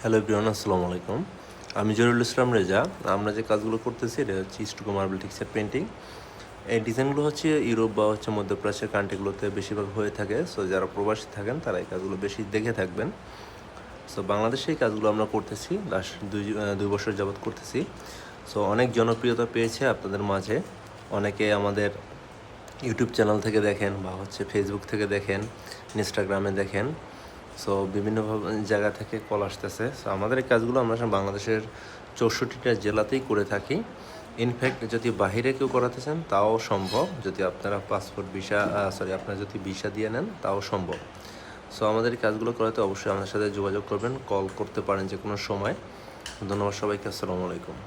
Hello everyone, আসসালামু আলাইকুম। আমি জহিরুল ইসলাম রেজা। আমরা যে কাজগুলো করতেছি এটা হচ্ছে স্টুকো মার্বেল টিক্সের পেন্টিং। এই ডিজাইনগুলো হচ্ছে ইউরোপ বা মধ্যপ্রাচ্যের কান্ট্রিগুলোতে বেশিরভাগ হয়ে থাকে। সো যারা প্রবাসী থাকেন তারা এই কাজগুলো বেশি দেখে থাকবেন। সো বাংলাদেশে এই কাজগুলো আমরা করতেছি লাস্ট দুই বছর যাবৎ করতেছি। সো অনেক জনপ্রিয়তা পেয়েছে আপনাদের মাঝে। অনেকে আমাদের ইউটিউব চ্যানেল থেকে দেখেন বা ফেসবুক থেকে দেখেন, ইনস্টাগ্রামে দেখেন। সো বিভিন্ন জায়গা থেকে কল আসতেছে। সো আমাদের এই কাজগুলো আমরা বাংলাদেশের 64টা জেলাতেই করে থাকি। ইনফ্যাক্ট যদি বাহিরে কেউ করাতে চান তাও সম্ভব, যদি আপনারা আপনারা যদি ভিসা দিয়ে নেন তাও সম্ভব। সো আমাদের এই কাজগুলো করাতে অবশ্যই আমাদের সাথে যোগাযোগ করবেন, কল করতে পারেন যে কোনো সময়। ধন্যবাদ সবাইকে, আসসালামু আলাইকুম।